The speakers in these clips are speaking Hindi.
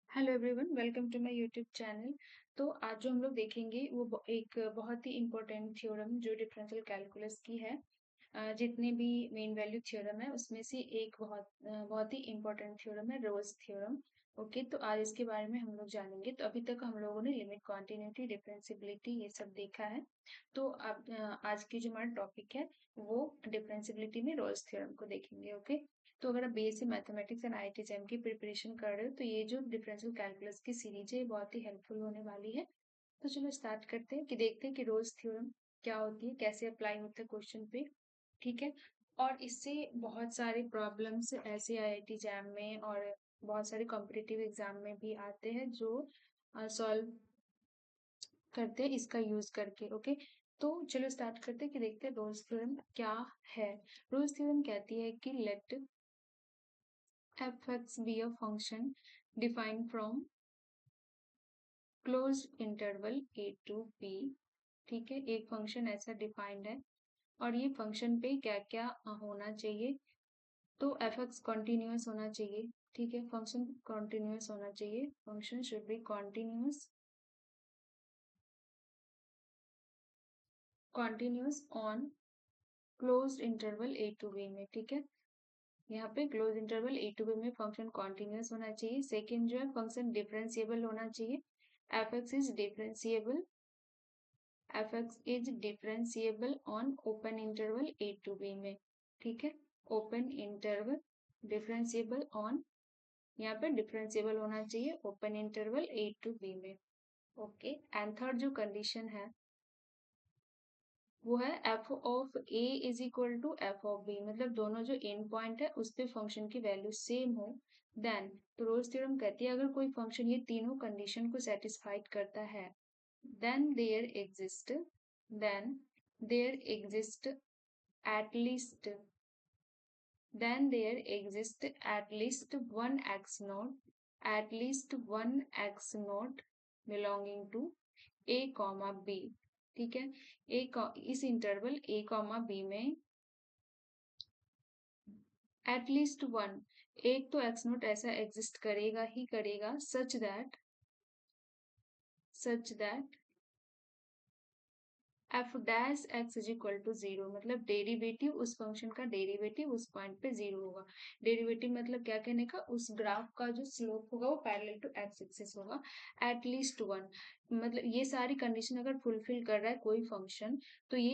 Hello everyone, welcome to my YouTube channel. तो आज जो हम लोग देखेंगे वो एक बहुत ही इम्पोर्टेंट थ्योरम जो डिफरेंशियल कैलकुलस की है। जितने भी मेन वैल्यू थ्योरम है उसमें से एक बहुत ही इम्पोर्टेंट थ्योरम है, रोल्स थ्योरम। ओके, तो आज इसके बारे में हम लोग जानेंगे। तो अभी तक हम लोगों ने लिमिट, कॉन्टिन्यूटी, डिफरेंशियबिलिटी ये सब देखा है। तो अब आज की जो हमारा टॉपिक है वो डिफरेंशियबिलिटी में रोल्स थ्योरम को देखेंगे। ओके, तो अगर आप बीएससी मैथमेटिक्स एंड आईआईटी की प्रिपरेशन कर रहे हो तो ये जो डिफरेंशियल कैलकुलस की सीरीज है ये बहुत ही हेल्पफुल होने वाली है। तो चलो स्टार्ट करते हैं कि देखते हैं कि रोल्स थ्योरम क्या होती है, कैसे अप्लाई होता है क्वेश्चन पे। ठीक है, और इससे बहुत सारे प्रॉब्लम्स ऐसे आईआईटी जैम में और बहुत सारे कॉम्पिटिटिव एग्जाम में भी आते हैं जो सॉल्व करते हैं इसका यूज करके। ओके, तो चलो स्टार्ट करते हैं कि देखते हैं रोल्स थ्योरम क्या है। रोल्स थ्योरम कहती है कि late fx be a function defined from closed interval a to b। ठीक है, एक फंक्शन ऐसा डिफाइंड है और ये फंक्शन पे क्या क्या होना चाहिए। तो fx कॉन्टिन्यूस होना चाहिए। ठीक है, फंक्शन कॉन्टिन्यूस होना चाहिए, function should be continuous on closed interval a to b में। ठीक है, यहाँ पे close interval a to b में फंक्शन कॉन्टिन्यूस होना चाहिए। सेकंड जो है फंक्शन डिफरेंशिएबल होना चाहिए। fx is differentiable on open interval a to b में। ठीक है, ओपन इंटरवल डिफरेंशिएबल ऑन, यहाँ पे डिफरेंशिएबल होना चाहिए open interval a to b में। ओके, एंड थर्ड जो कंडीशन है वो है f of a is equal to f of b, मतलब दोनों जो एंड पॉइंट है उस पे फंक्शन की वैल्यू सेम हो। देन तो रोल्स थ्योरम कहती है अगर कोई फंक्शन ये तीनों कंडीशन को सेटिस्फाइड करता है then there exist then there exist at least then there exist at least one x naught belonging to a comma b। ठीक है, इस इंटरवल a comma b में एटलीस्ट वन, एक तो एक्स नोट ऐसा एग्जिस्ट करेगा ही करेगा, such that f dash x is equal to zero, मतलब डेरिवेटिव उस फंक्शन का डेरिवेटिव उस पॉइंट पे जीरो होगा। डेरिवेटिव मतलब क्या कहने का, उस ग्राफ का जो स्लोप होगा वो पैरेलल टू एक्स एक्सिस होगा। एटलीस्ट वन, मतलब ये सारी कंडीशन अगर फुलफिल कर रहा है कोई फंक्शन तो ये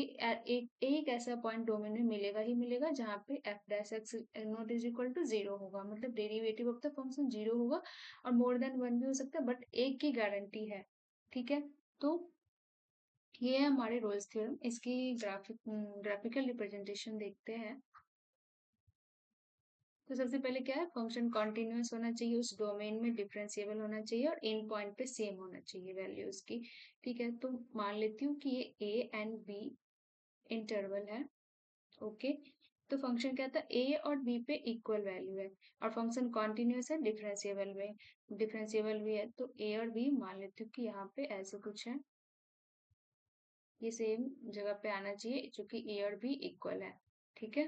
एक ऐसा पॉइंट डोमेन में मिलेगा ही मिलेगा जहाँ पे f dash x naught is equal to zero होगा, मतलब derivative of the function zero होगा। और मोर देन वन भी हो सकता है बट एक की गारंटी है। ठीक है, तो ये है हमारे रोल्स थ्योरम। इसकी ग्राफिकल रिप्रेजेंटेशन देखते हैं। तो सबसे पहले क्या है, फंक्शन कॉन्टिन्यूस होना चाहिए, उस डोमेन में डिफरेंशिएबल होना चाहिए और इन पॉइंट पे सेम होना चाहिए वैल्यूज की। ठीक है, तो मान लेती हूँ कि ये ए एंड बी इंटरवल है। ओके, तो फंक्शन क्या था, ए और बी पे इक्वल वैल्यू है और फंक्शन कॉन्टिन्यूस है, डिफरेंशिएबल भी है। तो ए और बी मान लेती हूँ कि यहाँ पे ऐसे कुछ है, ये सेम जगह पे आना चाहिए क्योंकि ए और बी इक्वल है। ठीक है,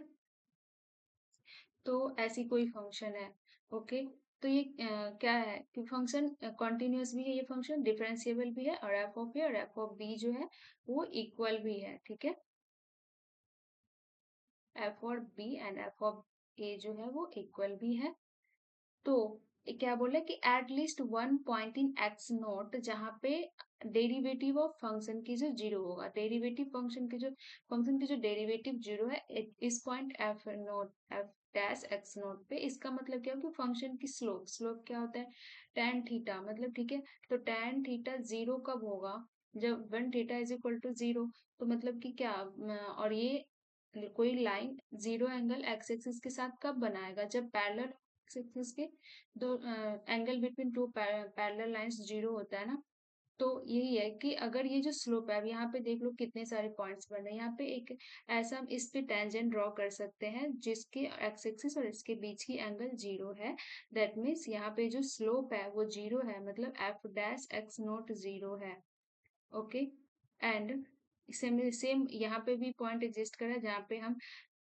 तो ऐसी कोई फंक्शन है। ओके, तो ये क्या है कि फंक्शन कॉन्टिन्यूस भी है, ये फंक्शन डिफरेंशिएबल भी है और एफ ऑफ ए और एफ ऑफ बी जो है वो इक्वल भी है। ठीक है, एफ और बी एंड एफ ऑफ ए जो है वो इक्वल भी है। तो क्या बोला कि at least one point in x note जहाँ पे डेरिवेटिव ऑफ फंक्शन की जो जीरो होगा, डेरिवेटिव फंक्शन की जो डेरिवेटिव जीरो है इस point F dash x note पे। इसका मतलब क्या हो कि फंक्शन की स्लोप क्या होता है, टेन थीटा, मतलब ठीक है। तो टेन थीटा जीरो कब होगा, जब one theta is equal to zero. तो मतलब कि क्या और ये कोई line zero angle x axis के साथ कब बनाएगा, जब पैरेलल एक्स एक्सिस के दो angle between two parallel lines zero होता है ना। तो यही है कि अगर ये जो स्लोप है, अब यहाँ पे देख लो कितने सारे पॉइंट्स बन रहे हैं। यहाँ पे एक ऐसा हम इस पे टेंजेंट ड्रॉ कर सकते हैं जिसके एक्स एक्सिस और इसके बीच की एंगल जीरो है। दैट मीन्स यहाँ पे जो स्लोप है वो जीरो है, मतलब f dash x note zero है। ओके, एंड सेम यहाँ पे भी पॉइंट एग्जिस्ट कर रहा है जहाँ पे हम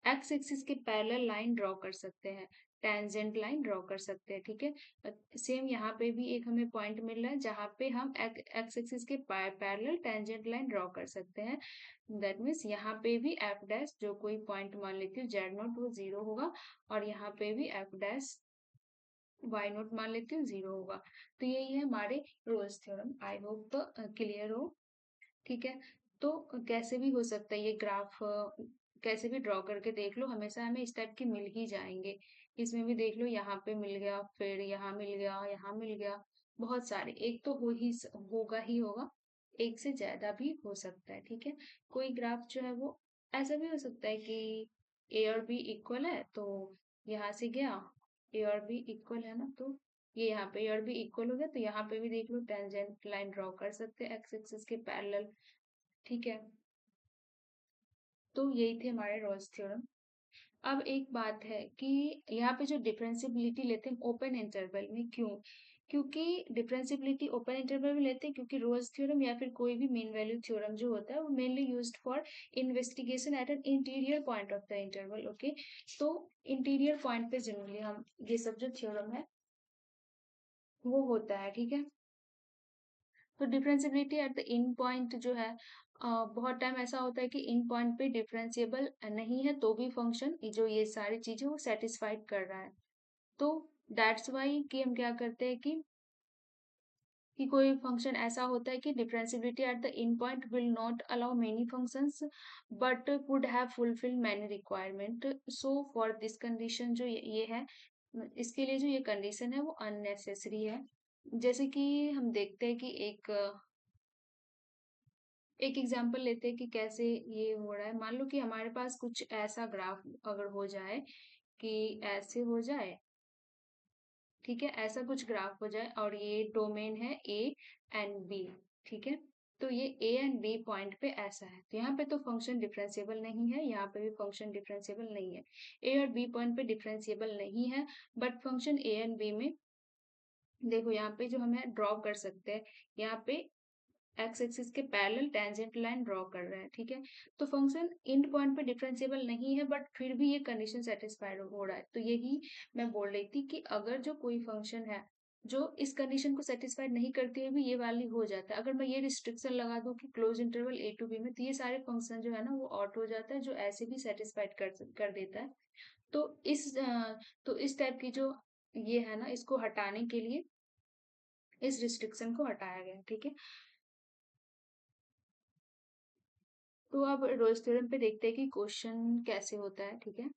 एक्स एक्सिस के पैरेलल लाइन ड्रॉ कर सकते हैं। टेंजेंट लाइन ड्रॉ कर सकते हैं, ठीक है। सेम यहाँ पे भी एक हमें पॉइंट मिल रहा है जहाँ पे हम एक्स एक्सिस के पैरेलल टेंजेंट लाइन ड्रॉ कर सकते हैं। दैट मीन्स यहाँ पे भी एफ डैश जो कोई पॉइंट मान लेती हूँ जेड नॉट वो 0 होगा, और यहाँ पे भी एफ डैश वाई नोट मान लेती हूँ 0 होगा। तो यही है हमारे Rolle's theorem. I hope clear हो, ठीक है। तो कैसे भी हो सकता है ये ग्राफ, कैसे भी ड्रॉ करके देख लो, हमेशा हमें इस टाइप के मिल ही जाएंगे। इसमें भी देख लो, यहाँ पे मिल गया, फिर यहाँ मिल गया, यहाँ मिल गया, बहुत सारे। एक तो होगा ही होगा, एक से ज्यादा भी हो सकता है, ठीक है। कोई ग्राफ जो है वो ऐसा भी हो सकता है कि ए और बी इक्वल है, तो यहाँ से गया, ए और बी इक्वल है ना, तो ये यहाँ पे ए और बी इक्वल हो गया, तो यहाँ पे भी देख लो टेंजेंट लाइन ड्रॉ कर सकते हैं एक्स एक्सिस के पैरेलल, ठीक है। तो यही थे हमारे रॉल्स थ्योरम। अब एक बात है कि यहाँ पे जो डिफरेंशियबिलिटी लेते हैं ओपन इंटरवल में, क्यों? क्योंकि डिफरेंशियबिलिटी ओपन इंटरवल में लेते हैं क्योंकि रोल्स थ्योरम या फिर कोई भी मीन वैल्यू थ्योरम जो होता है वो mainly used for investigation at an interior point of the interval, okay. तो इंटीरियर पॉइंट पे जनरली हम ये सब जो थ्योरम है वो होता है, ठीक है। तो differentiability at the in point जो है, बहुत टाइम ऐसा होता है कि इन पॉइंट पे डिफरेंशिएबल नहीं है तो भी फंक्शन जो ये सारी चीजें वो सेटिस्फाइड कर रहा है। तो दैट्स वाई कि हम क्या करते हैं कि कोई फंक्शन ऐसा होता है कि differentiability at the in point will not allow many functions but could have fulfil many requirement. So for this condition जो ये है, इसके लिए जो ये कंडीशन है वो अननेसेसरी है। जैसे कि हम देखते हैं कि एक एग्जाम्पल लेते हैं कि कैसे ये हो रहा है। मान लो कि हमारे पास कुछ ऐसा ग्राफ अगर हो जाए कि ऐसे हो जाए, ठीक है, ऐसा कुछ ग्राफ हो जाए और ये डोमेन है ए एंड बी, ठीक है। तो ये ए एंड बी पॉइंट पे ऐसा है, तो यहाँ पे तो फंक्शन डिफरेंशिएबल नहीं है, यहाँ पे भी फंक्शन डिफरेंशिएबल नहीं है। ए और बी पॉइंट पे डिफरेंशिएबल नहीं है, but function a and b में देखो यहाँ पे जो हमें ड्रॉ कर सकते हैं, यहाँ पे एक्स एक्सिस के पैरेलल टेंजेंट लाइन ड्रॉ कर रहे हैं, ठीक है। तो फंक्शन एंड पॉइंट पे डिफरेंशिएबल नहीं है बट फिर भी ये कंडीशन सेटिस्फाइड हो रहा है। तो यही मैं बोल रही थी कि अगर जो कोई फंक्शन है जो इस कंडीशन को सेटिस्फाइड नहीं करती हुए भी ये वाली हो जाता है, अगर मैं ये रिस्ट्रिक्शन लगा दूं कि close interval a to b में, तो ये सारे फंक्शन जो है ना वो आउट हो जाता है, जो ऐसे भी सेटिस्फाइड कर देता है। तो इस टाइप की जो ये है ना, इसको हटाने के लिए इस रिस्ट्रिक्शन को हटाया गया, ठीक है। तो अब रोल्स थ्योरम पे देखते हैं कि क्वेश्चन कैसे होता है, ठीक है।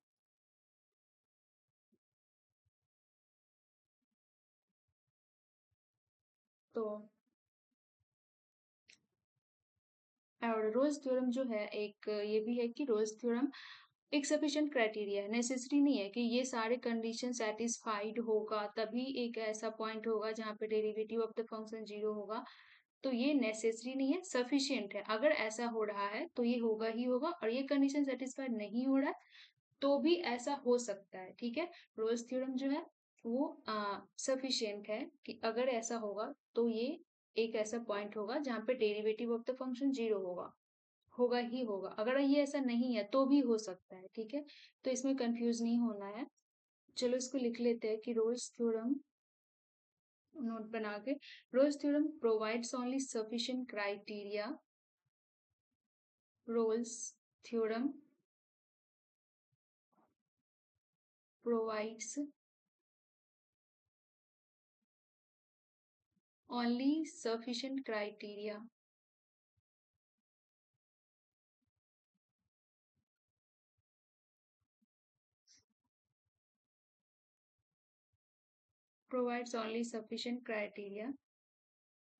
तो और रोल्स थ्योरम जो है, एक ये भी है कि रोल्स थ्योरम एक सफिशिएंट क्राइटेरिया है, नेसेसरी नहीं है कि ये सारे कंडीशन सेटिस्फाइड होगा तभी एक ऐसा पॉइंट होगा जहाँ पे डेरिवेटिव ऑफ द फंक्शन 0 होगा। तो ये नेसेसरी नहीं है, सफिशिएंट है। अगर ऐसा हो रहा है तो ये होगा ही होगा, और ये कंडीशन सेटिस्फाइड नहीं हो रहा है तो भी ऐसा हो सकता है, ठीक है। रोल्स थ्योरम जो है वो सफिशिएंट है कि अगर ऐसा होगा तो ये एक ऐसा पॉइंट होगा जहाँ पे डेरिवेटिव ऑफ द फंक्शन 0 होगा, होगा ही होगा। अगर ये ऐसा नहीं है तो भी हो सकता है, ठीक है। तो इसमें कंफ्यूज नहीं होना है। चलो इसको लिख लेते हैं कि रोल्स थ्योरम, नोट बना के, Rolle's theorem provides only sufficient criteria, Rolle's theorem provides only sufficient criteria, provides only sufficient criteria,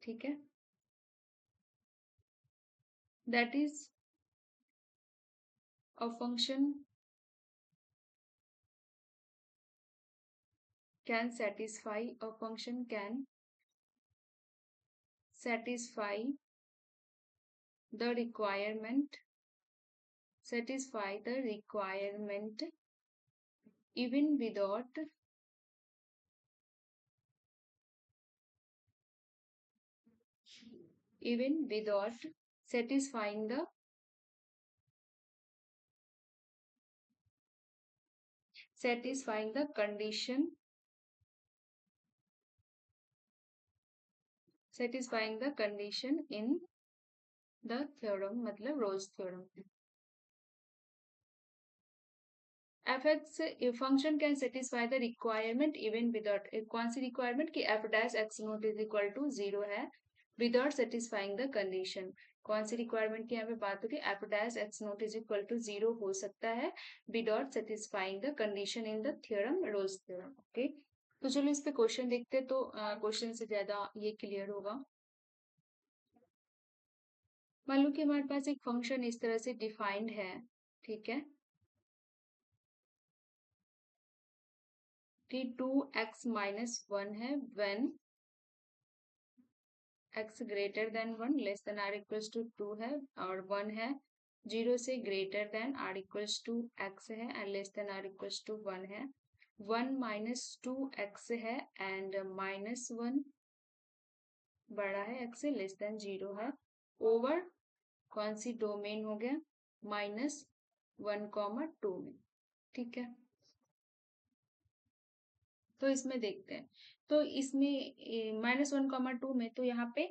ठीक है। That is a function can satisfy, a function can satisfy the requirement, satisfy the requirement even without, even without satisfying the satisfying the condition in the theorem, मतलब रोज theorem. fx function can satisfy the requirement even without, कौन सी requirement कि f dash x naught is equal to 0 है without satisfying the condition। कौन सी requirement की यहाँ पे बात होगी, f dash x naught is equal to 0 हो सकता है without satisfying the condition in the theorem, Rolle's theorem। Okay, तो चलो इस पे क्वेश्चन देखते हैं, तो क्वेश्चन से ज्यादा ये क्लियर होगा। मान लो कि हमारे पास एक फंक्शन इस तरह से डिफाइंड है, ठीक है, कि 2x minus 1 है when x greater than 1 less than r equals to 2 है, और 1 है 0 से greater than r equals to x है and less than r equals to 1 है, 1 minus 2x है and minus 1 बड़ा है x से less than 0 है, ओवर कौन सी डोमेन हो गया, -1, 2 में, ठीक है। तो इसमें देखते हैं, तो इसमें -1, 2 में, तो यहाँ पे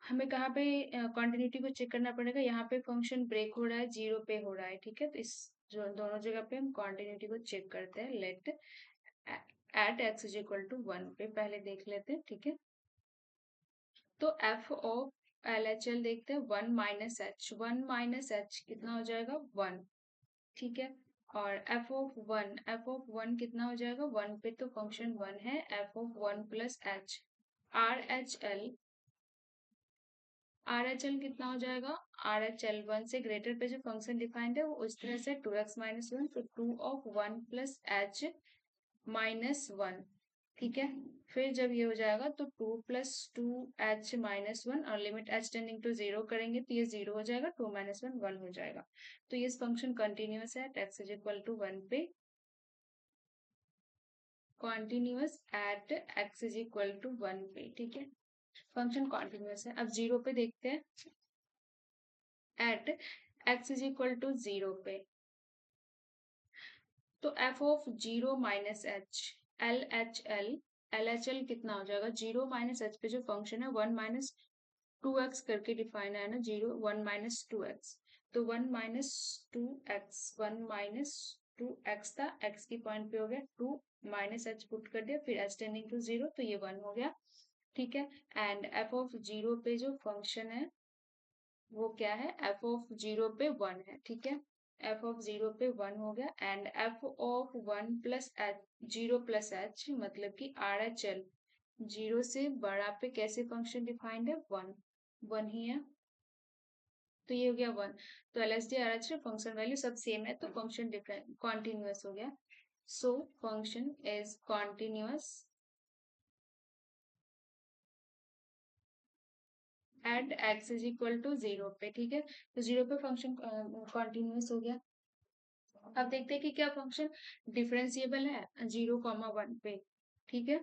हमें कहाँ पे कॉन्टिन्यूटी को चेक करना पड़ेगा, यहाँ पे फंक्शन ब्रेक हो रहा है, 0 पे हो रहा है, ठीक है। तो इस जो दोनों जगह पे हम कॉन्टिन्यूटी को चेक करते हैं। Let at x is equal to 1 पे पहले देख लेते हैं, ठीक है। तो f of L H L देखते हैं, 1 माइनस एच, 1 माइनस एच कितना हो जाएगा, 1, ठीक है। और एफ ऑफ वन कितना हो जाएगा, 1 पे तो फंक्शन 1 है, f of 1 plus H, are H L कितना हो जाएगा, आर एच एल 1 से ग्रेटर पे जो फंक्शन डिफाइंड है वो उस तरह से 2x माइनस 1, तो 2 ऑफ 1 प्लस एच माइनस 1, ठीक है। फिर जब ये हो जाएगा तो 2 प्लस 2h माइनस 1 और लिमिट h टेंडिंग टू 0 करेंगे तो ये 0 हो जाएगा, 2 माइनस 1 1 हो जाएगा। तो ये फंक्शन कंटिन्यूअस है x इज इक्वल टू 1 पे, continuous at x is equal to 1 पे, ठीक है। फंक्शन कॉन्टिन्यूअस है। अब 0 पे देखते हैं, at x is equal to 0 पे, तो f of 0 minus h, L H L कितना हो जाएगा, 0 माइनस एच पे जो फंक्शन है 1 माइनस 2x करके डिफाइन है ना, 0 1 माइनस 2x, तो 1 माइनस 2x, 1 माइनस 2x था, x की पॉइंट पे हो गया 2 माइनस h पुट कर दिया, फिर h टेंडिंग टू 0 तो ये 1 हो गया, ठीक है। एंड f ऑफ 0 पे जो फंक्शन है वो क्या है, f ऑफ 0 पे 1 है, ठीक है। f ऑफ 0 पे 1 हो गया and f of 1 plus h, 0 plus H मतलब कि आर एच एल 0 से बड़ा पे कैसे फंक्शन डिफाइंड है, 1 1 ही है, तो ये हो गया 1। तो L S D R H function value सब सेम है, तो फंक्शन डिफरेंट कॉन्टिन्यूअस हो गया। So function is continuous at x is equal to 0 पे, ठीक है। तो 0 पे फंक्शन कॉन्टिन्यूअस हो गया। अब देखते हैं कि क्या फंक्शन डिफरेंशिएबल है 0, 1 पे, ठीक है।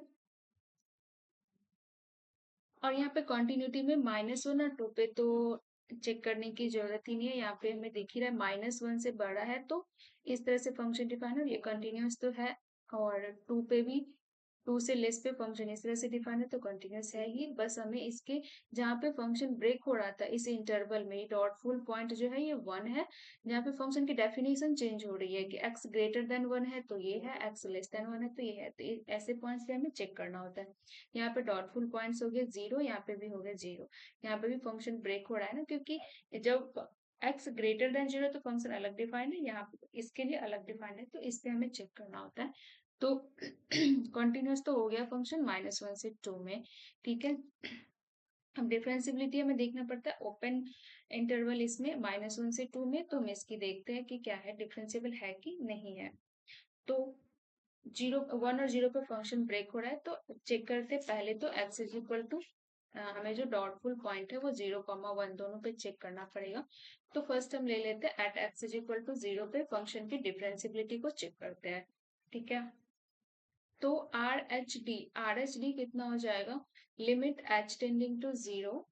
और यहाँ पे कॉन्टिन्यूटी में -1 और 2 पे तो चेक करने की जरूरत ही नहीं है, यहाँ पे हमें दिख ही रहा है -1 से बड़ा है तो इस तरह से फंक्शन डिफाइन है, ये कंटिन्यूअस तो है, और 2 पे भी 2 से लेस पे फंक्शन इस तरह से डिफाइन है तो कंटिन्यूअस है ही। बस हमें इसके जहाँ पे फंक्शन ब्रेक हो रहा था इस इंटरवल में, डॉट फुल पॉइंट जो है ये 1 है, जहाँ पे फंक्शन की डेफिनेशन चेंज हो रही है कि x ग्रेटर देन 1 है तो ये है, x लेस देन 1 है तो ये है, तो ऐसे पॉइंट्स पे हमें चेक करना होता है। यहाँ पे डॉटफुल पॉइंट्स हो गए 0, यहाँ पे भी हो गए 0, यहाँ पे भी फंक्शन ब्रेक हो रहा है ना, क्योंकि जब x ग्रेटर देन 0 तो फंक्शन अलग डिफाइंड है, यहाँ पे इसके लिए अलग डिफाइंड है, तो इस पे हमें चेक करना होता है। तो कंटिन्यूअस तो हो गया फंक्शन -1 से 2 में, ठीक है। अब डिफरेंसिबिलिटी हमें देखना पड़ता है ओपन इंटरवल इसमें -1 से 2 में, तो हम इसकी देखते हैं कि क्या है, डिफरेंशिएबल है कि नहीं है। तो 1 और 0 पे फंक्शन ब्रेक हो रहा है तो चेक करते पहले तो x इज इक्वल टू, हमें जो डॉटफुल पॉइंट है वो 0, 1 दोनों पे चेक करना पड़ेगा। तो फर्स्ट हम ले लेते हैं at x is equal to 0 पे फंक्शन की डिफरेंसिबिलिटी को चेक करते हैं, ठीक है। तो आर एच डी कितना हो जाएगा, limit h tending to 0,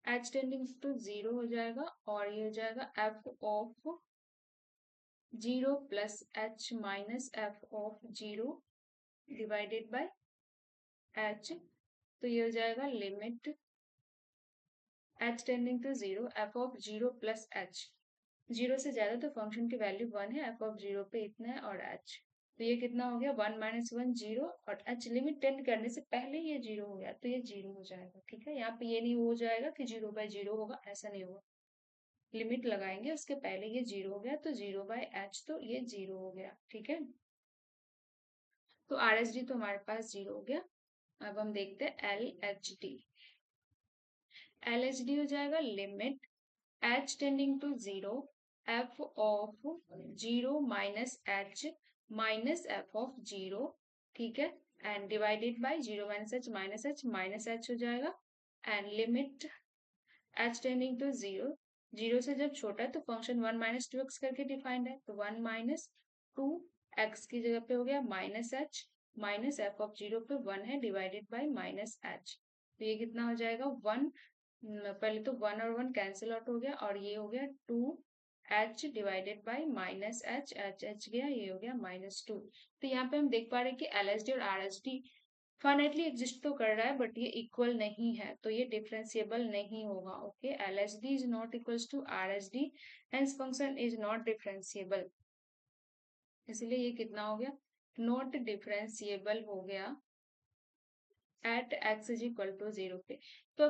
h tending to 0 हो जाएगा, और ये हो जाएगा f of 0 plus h minus f of 0 divided by h. तो ये हो जाएगा limit h tending to 0 f of 0 plus h. 0 से ज्यादा तो फंक्शन की वैल्यू 1 है, एफ ऑफ 0 पे इतना है और एच। तो ये कितना हो गया 1 माइनस 1 0 और एच लिमिट टेंड करने से पहले ये 0 हो गया तो ये 0 हो जाएगा। ठीक है, यहाँ पे ये नहीं हो जाएगा कि 0 बाय 0 होगा, ऐसा नहीं होगा। लिमिट लगाएंगे उसके पहले ये 0 हो गया तो 0 बाय एच तो ये 0 हो गया। ठीक है, तो आर एस डी तो हमारे पास 0 हो गया। अब हम देखते हैं L H D. L H D हो जाएगा limit h tending to 0 f of 0 minus f of 0। ठीक है, and divided by 0 minus h हो जाएगा। And limit h tending to 0, 0 से जब छोटा है तो फंक्शन 1 माइनस टू एक्स करके डिफाइंड है, तो 1 माइनस टू एक्स की जगह पे हो गया minus H, minus f of 0 पे 1 है डिवाइडेड बाय माइनस एच। तो ये कितना हो जाएगा 1, पहले तो 1 और 1 कैंसिल आउट हो गया और ये हो गया 2 H divided by minus H, H H गया, ये हो गया -2। तो यहाँ पे हम देख पा रहे हैं कि एल एच डी और are H D finitely exist तो कर रहा है बट ये इक्वल नहीं है, तो ये डिफरेंशिएबल नहीं होगा। Okay, L H D is not equals to R H D, hence function is not differentiable. इसलिए ये कितना हो गया, नॉट डिफरेंशिएबल हो गया at x is equal to 0 पे। तो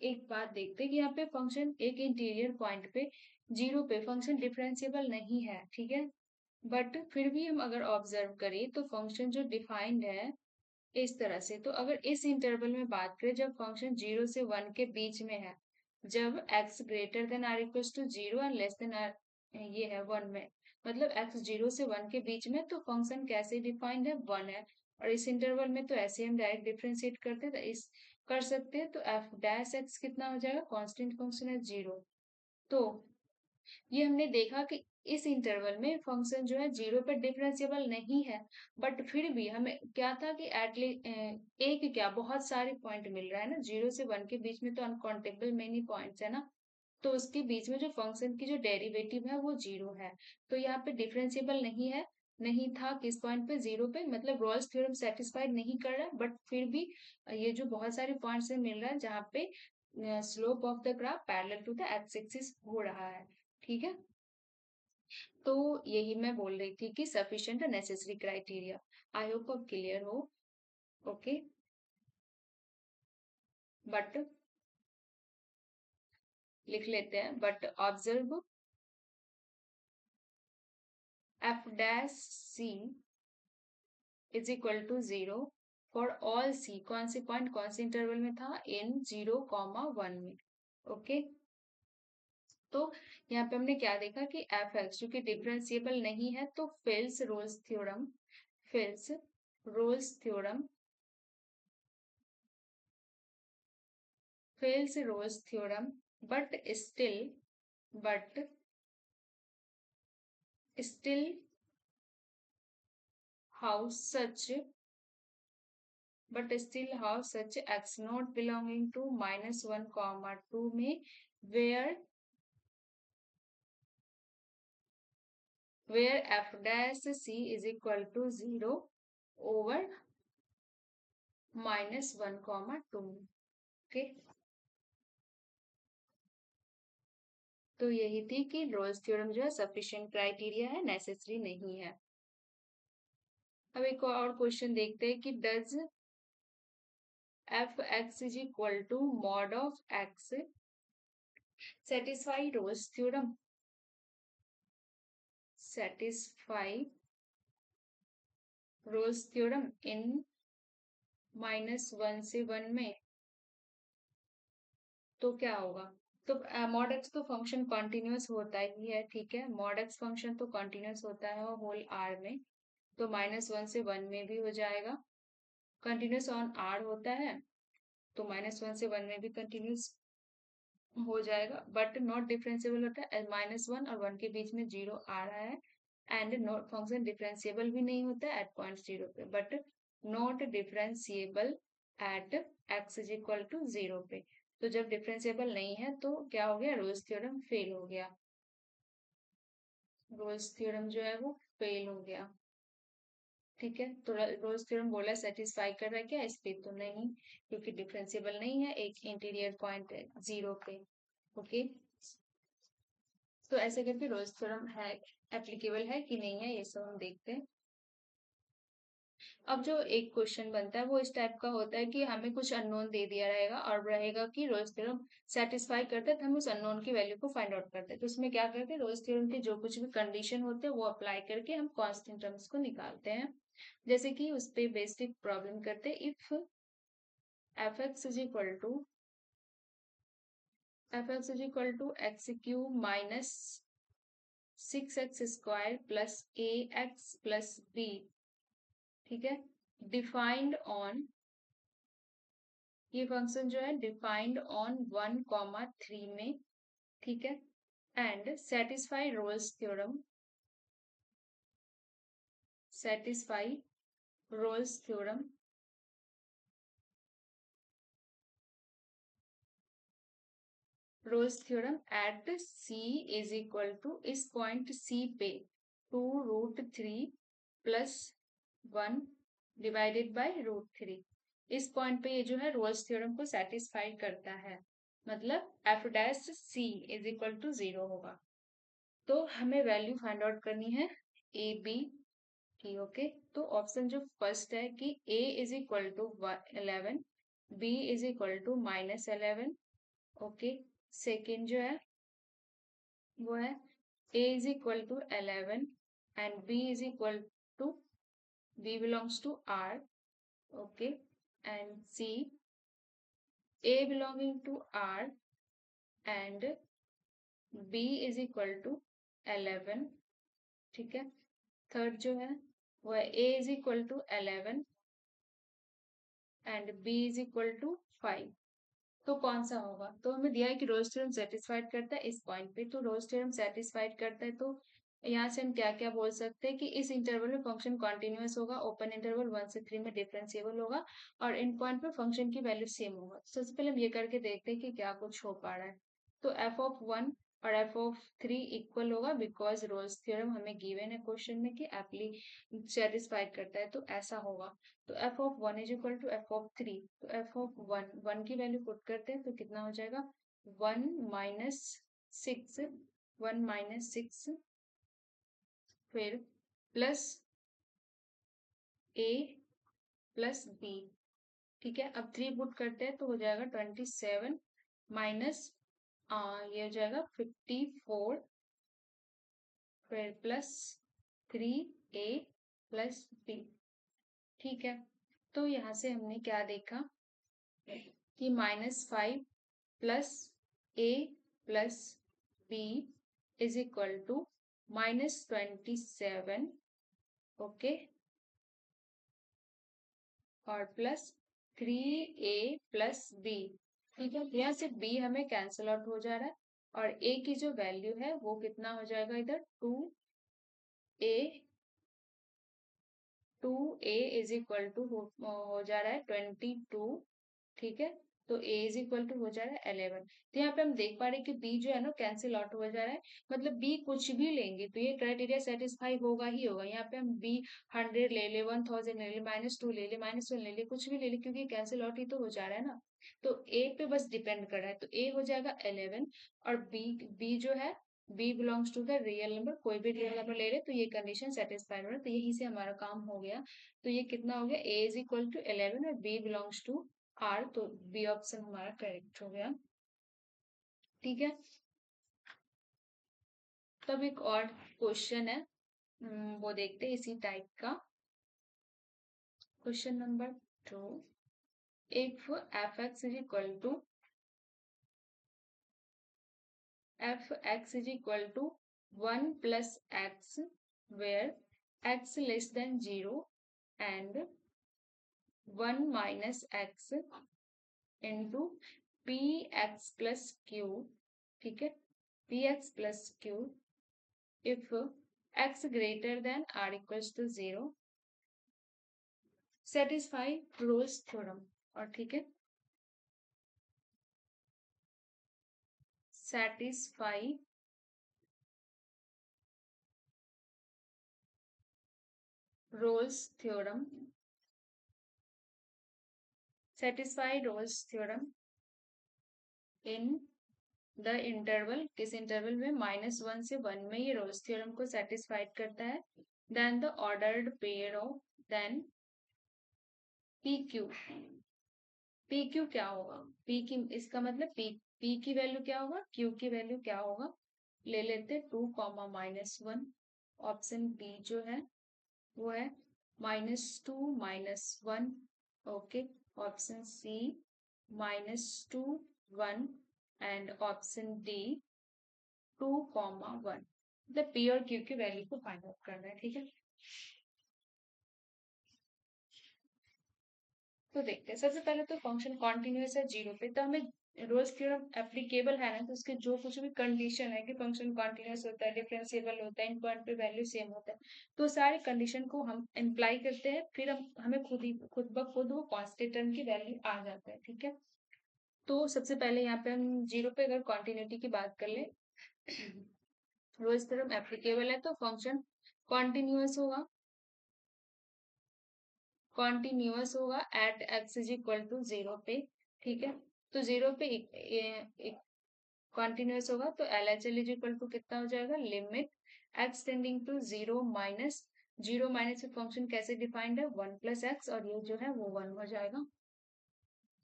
एक बात देखते हैं कि यहाँ पे फंक्शन एक इंटीरियर पॉइंट पे 0 पे फंक्शन डिफरेंशिएबल नहीं है। ठीक है, बट फिर भी हम अगर ऑब्जर्व करें तो फंक्शन जो डिफाइंड है इस तरह से, तो अगर इस इंटरवल में बात करें जब फंक्शन 0 से 1 के बीच में है, जब x greater than or equals to 0 and less than or ये है 1 में, मतलब x 0 से 1 के बीच में, तो फंक्शन कैसे डिफाइंड है 1 है। और इस इंटरवल में तो ऐसे हम डायरेक्ट डिफरेंशिएट करते हैं, तो इस कर सकते हैं, तो एफ डैश एक्स कितना हो जाएगा, कांस्टेंट फंक्शन है 0। तो ये हमने देखा कि इस इंटरवल में फंक्शन जो है 0 पर डिफरेंशिएबल नहीं है, बट फिर भी हमें क्या था कि एटलीस्ट एक क्या बहुत सारे पॉइंट मिल रहा है ना, 0 से 1 के बीच में तो अनकाउंटेबल मेनी पॉइंट्स है ना, तो उसके बीच में जो फंक्शन की जो डेरिवेटिव है वो 0 है। तो यहाँ पे डिफरेंशिएबल नहीं है, नहीं था किस पॉइंट पे 0 पे, मतलब रॉल्स थ्योरम सेटिस्फाइड नहीं कर रहा है, बट फिर भी ये जो बहुत सारे पॉइंट्स से मिल रहा है जहाँ पे slope of the graph parallel to the x axis हो रहा है। ठीक है, तो यही मैं बोल रही थी कि sufficient necessary criteria. I hope अब क्लियर हो। ओके, बट लिख लेते हैं, but observe f dash c is equal to 0 for all c, कौन से पॉइंट कौन से इंटरवल में था, इन 0, 1 में। ओके, तो यहाँ पे हमने क्या देखा कि एफ एक्स जो कि डिफरेंशिएबल नहीं है, तो fails Rolle's theorem fails Rolle's theorem, but still how such x not belonging to -1, 2 में where f dash c is equal to 0 over -1, 2। Okay, तो यही थी कि रोल्स थ्योरम जो है सफिशिएंट क्राइटेरिया है, नेसेसरी नहीं है। अब एक और क्वेश्चन देखते हैं कि does f x is equal to mod of x satisfy Rolle's theorem, satisfy Rolle's theorem in -1 से 1 में, तो क्या होगा, तो मॉड एक्स तो फंक्शन कॉन्टिन्यूस होता ही है। ठीक है, मॉड एक्स फंक्शन तो कॉन्टिन्यूस होता है होल आर में, तो -1 से 1 में भी हो जाएगा, कंटिन्यूस ऑन आर होता है, तो -1 से 1 में भी कंटिन्यूस हो जाएगा, बट नॉट डिफरेंशिएबल होता है, -1 और 1 के बीच में 0 आ रहा है, एंड नॉट फंक्शन डिफरेंशिएबल भी नहीं होता है एट पॉइंट 0 पे, but not differentiable at x is equal to 0 पे। तो जब डिफरेंशिएबल नहीं है तो क्या हो गया, रोल्स थ्योरम फेल हो गया। रोल्स थ्योरम जो है वो फेल हो गया। ठीक है, तो रोल्स थ्योरम बोला सेटिस्फाई कर रहा है क्या, इस पे तो नहीं, क्योंकि डिफरेंशिएबल नहीं है, एक इंटीरियर पॉइंट है 0 पे। ओके, तो ऐसे करके रोल्स थ्योरम है एप्लीकेबल है कि नहीं है, ये सब हम देखते हैं। अब जो एक क्वेश्चन बनता है वो इस टाइप का होता है कि हमें कुछ अननोन दे दिया रहेगा और रहेगा कि रोल्स थ्योरम सेटिस्फाई करता है, तो हम उस अननोन की वैल्यू को फाइंड आउट करते हैं। तो उसमें क्या करते हैं, रोल्स थ्योरम के जो कुछ भी कंडीशन होते हैं वो अप्लाई करके हम कांस्टेंट टर्म्स को निकालते हैं। जैसे कि उस पे बेसिक प्रॉब्लम करते हैं, if fx is equal to x cube minus 6x square plus ax plus b, ठीक है, डिफाइंड ऑन, ये फंक्शन जो है डिफाइंड ऑन 1,3 में, ठीक है, and satisfy Rolle's theorem, satisfy Rolle's theorem Rolle's theorem at c is equal to, इस पॉइंट c पे 2√3 प्लस 1 डिवाइडेड बाय √3, इस पॉइंट पे ये जो है रोल्स थ्योरम को सेटिस्फाई करता है, मतलब f dash c is equal to 0 होगा। तो हमें वैल्यू फाइंड आउट करनी है ए बी की। ओके, तो ऑप्शन जो फर्स्ट है कि a is equal to 11, b is equal to -11। Okay, second जो है वो है a is equal to 11 and b is equal to, b belongs to r। Okay, and c a belonging to r and b is equal to 11, ठीक है। थर्ड जो है वो है a is equal to 11 and b is equal to 5। तो कौन सा होगा, तो हमें दिया है कि रोल्स थ्योरम सेटिस्फाइड करता है इस पॉइंट पे, तो रोल्स थ्योरम सेटिस्फाइड करता है, तो यहाँ से हम क्या क्या बोल सकते हैं कि इस इंटरवल में फंक्शन कॉन्टिन्यूअस होगा, ओपन इंटरवल 1 से 3 में डिफरेंशिएबल होगा, और इन पॉइंट पे फंक्शन की वैल्यू सेम होगा। सबसे पहले हम ये करके देखते हैं कि क्या कुछ हो पा रहा है। तो f(1) और f(3) इक्वल होगा, बिकॉज रोल्स थ्योरम हमें गिवन है क्वेश्चन में कि एप्ली सेटिस्फाइड करता है, तो ऐसा होगा। तो f(1) is equal to f(3), तो f(1) की वैल्यू पुट करते हैं तो कितना हो जाएगा, 1 माइनस 6, 1 माइनस 6, फिर प्लस a प्लस b, ठीक है। अब 3 पुट करते हैं तो हो जाएगा 27 माइनस, ये हो जाएगा 54, फिर प्लस 3a प्लस b, ठीक है। तो यहाँ से हमने क्या देखा कि -5 plus a plus b is equal to -27, okay, और प्लस 3a प्लस b, ठीक है। यहाँ से b हमें कैंसिल आउट हो जा रहा है, और a की जो वैल्यू है वो कितना हो जाएगा इधर, 2a, 2a is equal to हो जा रहा है 22, ठीक है। तो a इज इक्वल टू हो जा रहा है 11। तो यहाँ पे हम देख पा रहे हैं कि b जो है ना कैंसिल आउट हो जा रहा है, मतलब b कुछ भी लेंगे तो ये क्राइटेरिया सेटिस्फाई होगा ही होगा। यहाँ पे हम b 100 ले ले, 1000 ले ले, -2 ले ले, -1 ले ले, कुछ भी ले ले, क्योंकि कैंसिल आउट ही तो हो जा रहा है ना। तो a पे बस डिपेंड कर रहा है, तो a हो जाएगा 11, और b जो है b belongs to the real number, कोई भी रियल नंबर ले ले तो ये कंडीशन सेटिस्फाइड हो रहा है, तो यही से हमारा काम हो गया। तो ये कितना हो गया, a इज इक्वल टू 11 और b बिलोंग्स टू r, तो बी ऑप्शन हमारा करेक्ट हो गया, ठीक है। तब एक और क्वेश्चन है, वो देखते हैं इसी टाइप का। Question number 2, if fx is equal to f(x) = 1 plus x, where x less than 0 and 1 minus x into px plus q, ठीक है, px plus q, if x greater than r equals to 0, satisfy Rolle's theorem, और ठीक है, satisfy roles theorem, satisfy Rolle's theorem in the interval, किस इंटरवल में, -1 से 1 में ये रोल्स थ्योरम को सेटिस्फाइड करता है। Then the ordered pair of, then p q, p q क्या होगा, पी की इसका मतलब पी की वैल्यू क्या होगा, क्यू की वैल्यू क्या होगा, ले लेते 2, -1। ऑप्शन बी जो है वो है -2, -1। Okay, option c -2, 1 and option d 2, 1। मतलब पी और क्यू की वैल्यू को फाइंड आउट करना है, ठीक है। तो देखते हैं, सबसे पहले तो फंक्शन कॉन्टिन्यूअस है 0 पे, तो हमें रोल्स थ्योरम एप्लीकेबल है ना, तो उसके जो कुछ भी कंडीशन है कि फंक्शन कॉन्टिन्यूअस होता है, डिफरेंशिएबल होता है, इन पॉइंट पे वैल्यू सेम होता है, तो सारे कंडीशन को हम इम्प्लाई करते हैं, फिर हम हमें खुद ब खुद वो कांस्टेंट टर्म की वैल्यू आ जाता है, ठीक है। तो सबसे पहले यहाँ पे हम 0 पे अगर कॉन्टिन्यूटी की बात कर ले, रोल्स थ्योरम एप्लीकेबल है तो फंक्शन कॉन्टिन्यूअस होगा, कॉन्टिन्यूअस होगा at x is equal to 0 पे, ठीक है। तो 0 पे कॉन्टिन्यूअस होगा तो L H L is equal to कितना हो जाएगा, limit x tending to 0 minus, 0 minus function कैसे डिफाइंड है, 1 + x, और ये जो है वो 1 हो जाएगा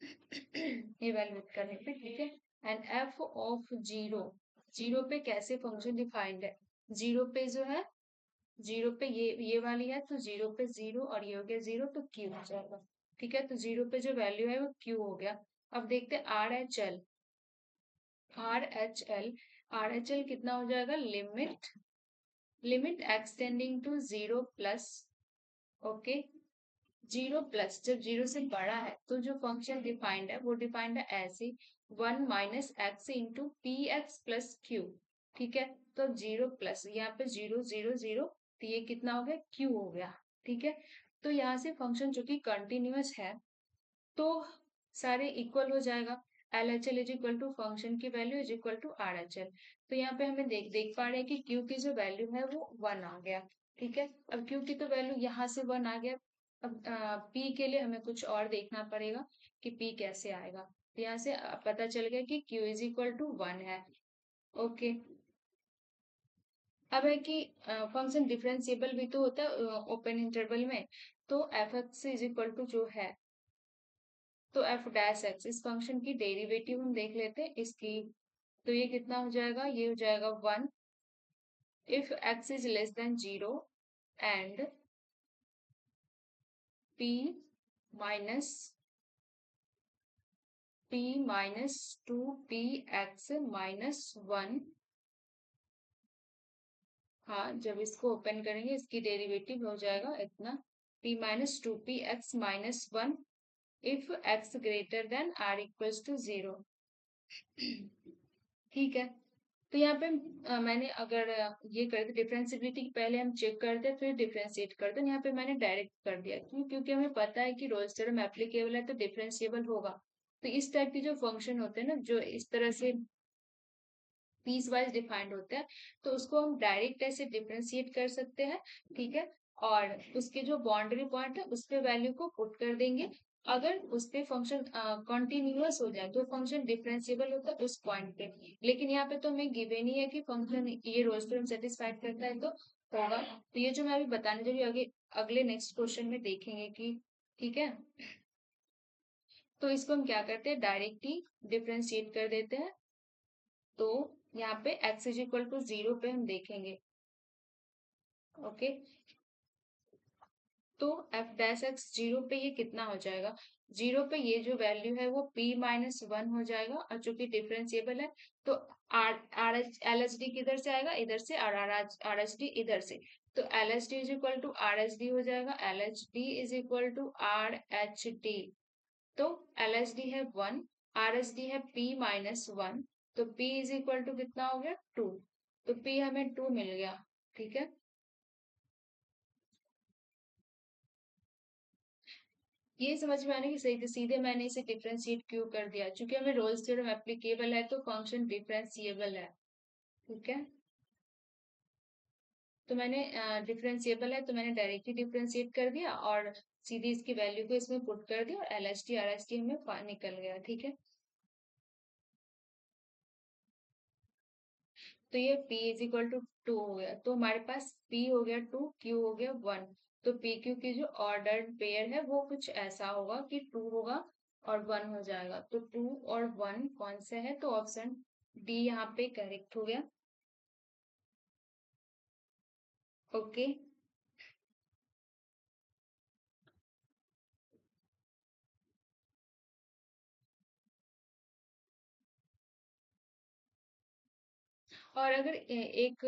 इवेलुएट करने पे, ठीक है। एंड एफ ऑफ 0, 0 पे कैसे फंक्शन डिफाइंड है, 0 पे जो है, 0 पे ये वाली है तो 0 पे 0 और ये हो गया 0 तो क्यू हो जाएगा, ठीक है। तो 0 पे जो वैल्यू है वो क्यू हो गया। अब देखते हैं R H L, R H L, R H L कितना हो जाएगा, limit, limit x tending to 0 plus, okay, 0 plus, जब 0 से बड़ा है तो जो फंक्शन डिफाइंड है वो डिफाइंड है ऐसे, 1 - x into P x plus Q, ठीक है। तो 0 प्लस यहाँ पे 0 0 0, तो ये कितना हो गया, क्यू हो गया, ठीक है। तो यहाँ से फंक्शन जो कि कंटिन्यूअस है तो सारे इक्वल हो जाएगा, L H L is equal to function की value is equal to R H L. तो यहाँ पे हमें देख पा रहे हैं कि क्यू की जो वैल्यू है वो 1 आ गया, ठीक है। अब क्यू की तो वैल्यू यहाँ से 1 आ गया, अब पी के लिए हमें कुछ और देखना पड़ेगा कि पी कैसे आएगा, तो यहाँ से पता चल गया कि क्यू इज इक्वल टू 1 है, ओके। अब है कि फंक्शन डिफरेंशिएबल भी तो होता है ओपन इंटरवल में, तो f x is equal to जो है, तो एफ डैश एक्स, इस फंक्शन की डेरिवेटिव हम देख लेते हैं इसकी, तो ये कितना हो जाएगा, ये हो जाएगा 1 if x is less than 0 and p minus, p - 2p x - 1, हाँ जब इसको ओपन करेंगे इसकी डेरिवेटिव हो जाएगा इतना, p - 2p x - 1 if x greater than or equals to 0, ठीक है। तो यहाँ पे मैंने अगर ये करते डिफरेंशिएबिलिटी पहले हम चेक करते फिर डिफरेंशिएट करते, यहाँ पे मैंने डायरेक्ट कर दिया, क्यों, क्योंकि हमें पता है कि रोल्स थ्योरम एप्लीकेबल है तो डिफरेंशिएबल होगा। तो इस टाइप के जो फंक्शन होते हैं ना, जो इस तरह से पीस वाइज डिफाइंड होते हैं, तो उसको हम डायरेक्ट ऐसे डिफरेंशिएट कर सकते हैं, ठीक है। और उसके जो बाउंड्री पॉइंट है उस पे वैल्यू को पुट कर देंगे, अगर उस पे फंक्शन कंटिन्यूअस हो जाए तो फंक्शन डिफरेंशिएबल होता है उस पॉइंट पे, लेकिन यहाँ पे तो हमें गिवन ही है कि फंक्शन ये रोल्स थ्योरम सेटिस्फाइड करता है तो होगा। तो ये जो मैं अभी बताने जा रही हूँ आगे अगले नेक्स्ट क्वेश्चन में देखेंगे कि, ठीक है। तो इसको हम क्या करते हैं, डायरेक्ट ही डिफरेंशिएट कर देते हैं, तो यहाँ पे x इज इक्वल टू 0 पे हम देखेंगे, ओके। तो एफ डैश एक्स 0 पे ये कितना हो जाएगा, 0 पे ये जो वैल्यू है वो p - 1 हो जाएगा, और चूंकि डिफरेंशिएबल है तो R R H L H D किधर से आएगा, इधर से, और आर एच डी इधर से, तो L H D is equal to R H D हो जाएगा, L H D is equal to R H D, तो एल एच डी है 1, आर एच डी है p - 1, तो p इज इक्वल टू कितना हो गया 2, तो p हमें 2 मिल गया, ठीक है। ये समझ में आने की सही थी, सीधे मैंने इसे डिफरेंशिएट क्यों कर दिया, क्योंकि हमें रोल्स थ्योरम एप्लीकेबल है तो फंक्शन डिफरेंशिएबल है, ठीक है। तो मैंने डिफरेंशिएबल है तो मैंने डायरेक्टली डिफरेंशिएट कर दिया और सीधी इसकी वैल्यू को इसमें पुट कर दिया और LHT RHT हमें निकल गया। ठीक है, तो ये P इज इक्वल टू 2 हो गया। तो हमारे पास P हो गया 2, Q हो गया 1। तो PQ की जो ऑर्डर्ड पेयर है वो कुछ ऐसा होगा कि 2 होगा और 1 हो जाएगा। तो 2 और 1 कौन सा है, तो ऑप्शन डी यहाँ पे करेक्ट हो गया। ओके, और अगर एक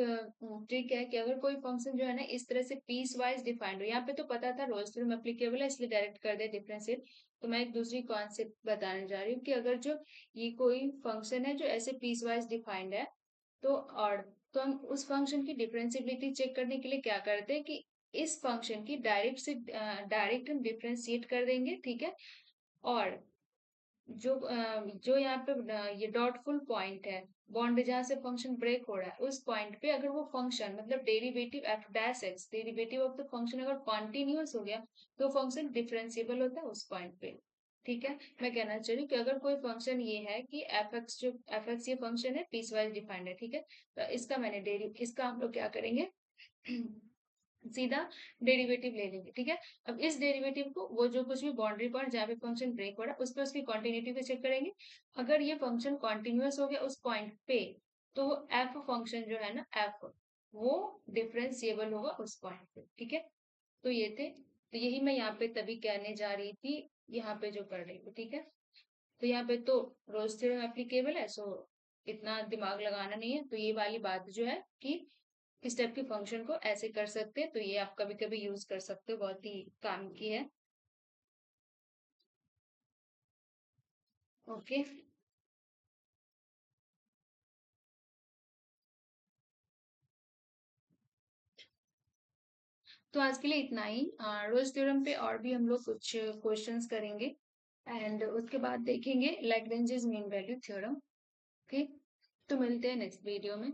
ट्रिक है कि अगर कोई फंक्शन जो है ना इस तरह से पीस वाइज डिफाइंड हो, यहाँ पे तो पता था रोल्स थ्योरम एप्लीकेबल है इसलिए डायरेक्ट कर दे डिफरेंशिएट। तो मैं एक दूसरी कॉन्सेप्ट बताने जा रही हूँ कि अगर जो ये कोई फंक्शन है जो ऐसे पीस वाइज डिफाइंड है, तो और तो हम उस फंक्शन की डिफरेंशिएबिलिटी चेक करने के लिए क्या करते हैं कि इस फंक्शन की डायरेक्ट हम डिफरेंशिएट कर देंगे। ठीक है, और जो यहाँ पे ये डॉटफुल पॉइंट है, बॉन्ड जहाँ से फंक्शन ब्रेक हो रहा है उस पॉइंट पे अगर वो फंक्शन मतलब derivative F dash x, derivative of the function अगर कॉन्टिन्यूअस हो गया तो फंक्शन डिफरेंशिएबल होता है उस पॉइंट पे। ठीक है, मैं कहना चाह रही हूँ कि अगर कोई फंक्शन ये है कि एफ एक्स, जो एफ एक्स ये फंक्शन है पीस वाइज डिफाइंड है। ठीक है, तो इसका हम लोग क्या करेंगे सीधा डेरिवेटिव ले लेंगे। ठीक है, अब इस डेरिवेटिव को वो जो कुछ भी बाउंड्री पॉइंट जहाँ पे फंक्शन ब्रेक हो रहा है उस पर उसकी कॉन्टिन्यूटी को चेक करेंगे। अगर ये फंक्शन कॉन्टिन्यूअस हो गया उस पॉइंट पे तो एफ फंक्शन जो है ना एफ, वो डिफरेंशिएबल होगा उस पॉइंट पे। ठीक है, तो ये थे, तो यही मैं यहाँ पे तभी कहने जा रही थी, यहाँ पे जो कर रही हूँ। ठीक है, तो यहाँ पे तो रोल्स थ्योरम एप्लीकेबल है, सो इतना दिमाग लगाना नहीं है। तो ये वाली बात जो है कि इस टाइप के फंक्शन को ऐसे कर सकते हैं, तो ये आप कभी कभी यूज कर सकते हो, बहुत ही काम की है। ओके, तो आज के लिए इतना ही। रोल्स थ्योरम पे और भी हम लोग कुछ क्वेश्चंस करेंगे एंड उसके बाद देखेंगे Lagrange's mean value theorem. Okay, तो मिलते हैं नेक्स्ट वीडियो में।